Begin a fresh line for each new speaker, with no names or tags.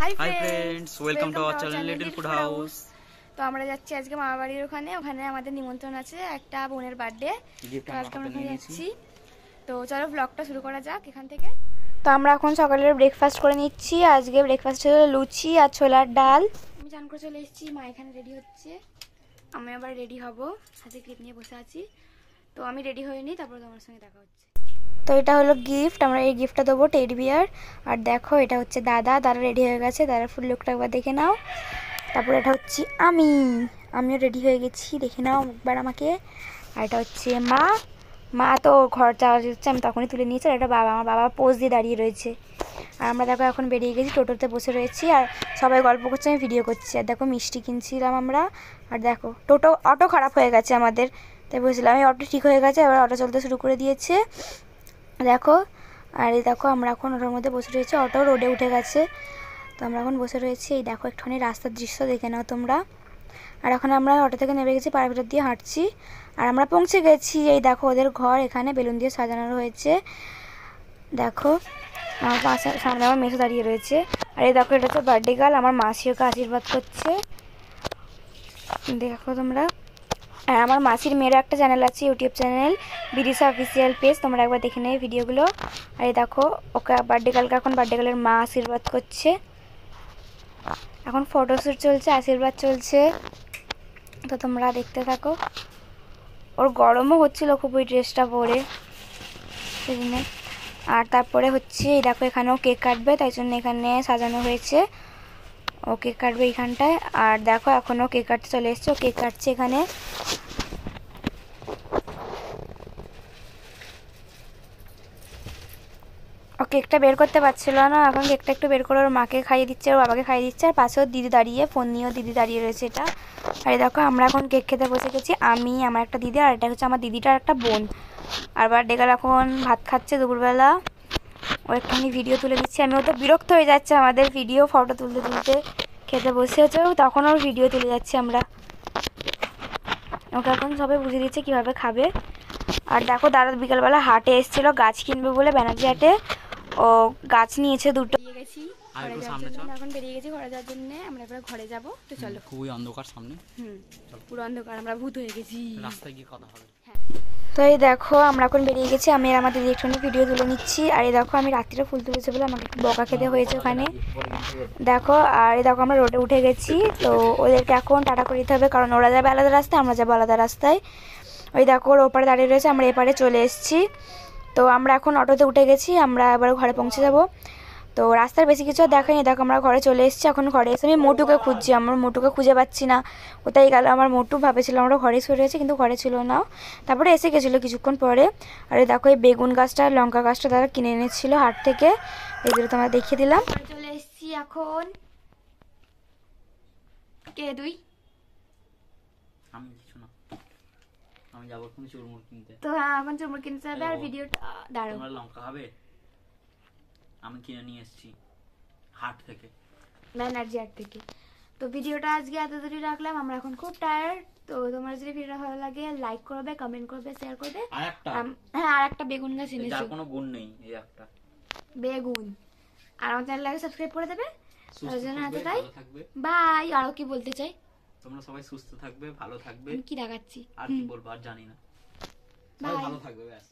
Hi friends, welcome to our channel little food house. তো আমরা যাচ্ছি আজকে মামা বাড়ির ওখানে আমাদের নিমন্ত্রণ আছে একটা বোনের বার্থডে। আজকে আমরা ওখানে যাচ্ছি, তো চলো ব্লগটা শুরু করা যাক এখান থেকে। তো আমরা এখন সকালের ব্রেকফাস্ট করে নিচ্ছি। আজকে ব্রেকফাস্টে হলো লুচি আর ছোলার ডাল। আমি চান করে চলে এসেছি, মা এখানে রেডি হচ্ছে, আমি আবার রেডি হব, হাতে ক্লিপ নিয়ে বসে আছি। তো আমি রেডি হইনি, তারপর তোমার সঙ্গে দেখা হচ্ছে। তো এটা হলো গিফট, আমরা এই গিফটটা দেবো টেডি বিয়ার। আর দেখো এটা হচ্ছে দাদা রেডি হয়ে গেছে, দাদার ফুল লুকটা একবার দেখে নাও। তারপর এটা হচ্ছে আমিও রেডি হয়ে গেছি, দেখে নাও একবার আমাকে। আর এটা হচ্ছে মা তো ঘর যাওয়া যাচ্ছে, আমি তখনই তুলে নিয়েছি। আর এটা বাবা, আমার বাবা পোজ দিয়ে দাঁড়িয়ে রয়েছে। আর আমরা দেখো এখন বেরিয়ে গেছি, টোটোতে বসে রয়েছি আর সবাই গল্প করছে, আমি ভিডিও করছি। আর দেখো মিষ্টি কিনছিলাম আমরা। আর দেখো অটো খারাপ হয়ে গেছে আমাদের, তাই বুঝলাম এই অটো ঠিক হয়ে গেছে, এবার অটো চলতে শুরু করে দিয়েছে দেখো। আর এই দেখো আমরা এখন অটোর মধ্যে বসে রয়েছি, অটো রোডে উঠে গেছে, তো আমরা এখন বসে রয়েছি। এই দেখো একটুখানি রাস্তার দৃশ্য দেখে নাও তোমরা। আর এখন আমরা অটো থেকে নেমে গেছি, পাড়ার ভিতর দিয়ে হাঁটছি। আর আমরা পৌঁছে গেছি, এই দেখো ওদের ঘর, এখানে বেলুন দিয়ে সাজানো রয়েছে। দেখো আমার পাশে সামনে আমার মেসো দাঁড়িয়ে রয়েছে। আর এই দেখো এটা হচ্ছে বার্থডে গার্ল, আমার মাসি ওকে আশীর্বাদ করছে, দেখো তোমরা। আর আমার মাসির মেয়েরও একটা চ্যানেল আছে, YouTube channel Bidisha official page, তোমরা একবার দেখে নেবে ভিডিওগুলো। আর এই দেখো ওকে বার্থডে গার্লকে এখন বার্থডে গার্লের মা আশীর্বাদ করছে। এখন ফটোশ্যুট চলছে, আশীর্বাদ চলছে, তো তোমরা দেখতে থাকো। ওর গরমও হচ্ছিল খুব ওই ড্রেসটা পরে সেদিনে। আর তারপরে হচ্ছে এই দেখো এখানেও কেক কাটবে, তাই জন্য এখানে সাজানো হয়েছে, ও কেক কাটবে এইখানটায়। আর দেখো এখনও কেক কাটতে চলে এসছে, ও কেক কাটছে এখানে। ও কেকটা বের করতে পারছিল না, এখন কেকটা একটু বের করে ওর মাকে খাইয়ে দিচ্ছে, ওর বাবাকে খাইয়ে দিচ্ছে। আর পাশেও দিদি দাঁড়িয়ে, ফোন নিয়েও দিদি দাঁড়িয়ে রয়েছে এটা। আর দেখো আমরা এখন কেক খেতে বসে গেছি, আমি, আমার একটা দিদি, আর এটা হচ্ছে আমার দিদিটার একটা বোন। আর বার্থডে গার্ল এখন ভাত খাচ্ছে দুপুরবেলা, ও একটুখানি ভিডিও তুলে দিচ্ছে। আমিও তো বিরক্ত হয়ে যাচ্ছে আমাদের ভিডিও ফটো তুলতে তুলতে, খেতে বসে হচ্ছে তখন ওর ভিডিও তুলে যাচ্ছে আমরা। ওকে এখন সবাই বুঝিয়ে দিচ্ছে কীভাবে খাবে। আর দেখো দাদা বিকালবেলা হাটে এসেছিলো গাছ কিনবে বলে, ব্যানার্জি হাটে, ও গাছ নিয়েছে দুটো। এখন বেরিয়ে গেছি ঘরে যাওয়ার জন্য, আমরা এবার ঘরে যাবো, তো চলো।
খুবই অন্ধকার সামনে,
পুরো অন্ধকার, আমরা ভূত হয়ে গেছি,
রাস্তায় গিয়ে কথা হবে।
তো এই দেখো আমরা এখন বেরিয়ে গেছি, আমি আর আমার দিদি একটুখানি ভিডিও তুলে নিচ্ছি। আর এই দেখো আমি রাত্রিরে ফুল তুলেছি বলে আমাকে একটু বকা খেতে হয়েছে ওখানে দেখো। আর এই দেখো আমরা রোডে উঠে গেছি, তো ওদেরকে এখন টাটা করে দিতে হবে, কারণ ওরা যাবে আলাদা রাস্তায়, আমরা যাবো আলাদা রাস্তায়। ওই দেখো ওর ওপারে দাঁড়িয়ে রয়েছে, আমরা এপারে চলে এসেছি। তো আমরা এখন অটোতে উঠে গেছি, আমরা এবার ঘরে পৌঁছে যাব। তো রাস্তার বেশি কিছু দেখায়নি, দেখো আমরা ঘরে চলে এসেছি। এখন ঘরে এসে আমি মোটুকে খুঁজছি, আমার মোটুকে খুঁজে পাচ্ছি না, কোথায় গেল আমার মোটু। ভাবেছিলাম আমরা ঘরে শুয়ে রয়েছে, কিন্তু ঘরে ছিল না, তারপরে এসে গেছিলো কিছুক্ষণ পরে। আর দেখো এই বেগুন গাছটা, লঙ্কা গাছটা তারা কিনে এনেছিল হাট থেকে, এগুলো তোমরা দেখিয়ে দিলাম। চলে এসেছি এখন। কে তুই?
আমি কিছু না, আমি যাবো এখন চুরমুর কিনতে।
তো হ্যাঁ এখন চুরমুর কিনতে যাবে। আর ভিডিওটা দাঁড়াও,
তোমরা লঙ্কা খাবে? আমি কিনে নিয়ে এসেছি হাট থেকে,
ব্যানার্জি হাট থেকে। তো ভিডিওটা আজকে এত দূরই রাখলাম, আমরা এখন খুব টায়ার্ড। তো তোমার যদি ভিডিওটা ভালো লাগে লাইক করবে, কমেন্ট করবে, শেয়ার করবে। হ্যাঁ আর একটা বেগুন গাছ এনেছি,
যার কোনো গুণ নেই, এই একটা
বেগুন। আর আমার চ্যানেলটাকে সাবস্ক্রাইব করে দেবে।
তাই
বাই। আরো কি বলতে চাই?
তোমরা সবাই সুস্থ থাকবে, ভালো থাকবে।
আমি কি দেখাচ্ছি
আর কি বলবো আর জানি না, সবাই ভালো থাকবে ব্যাস।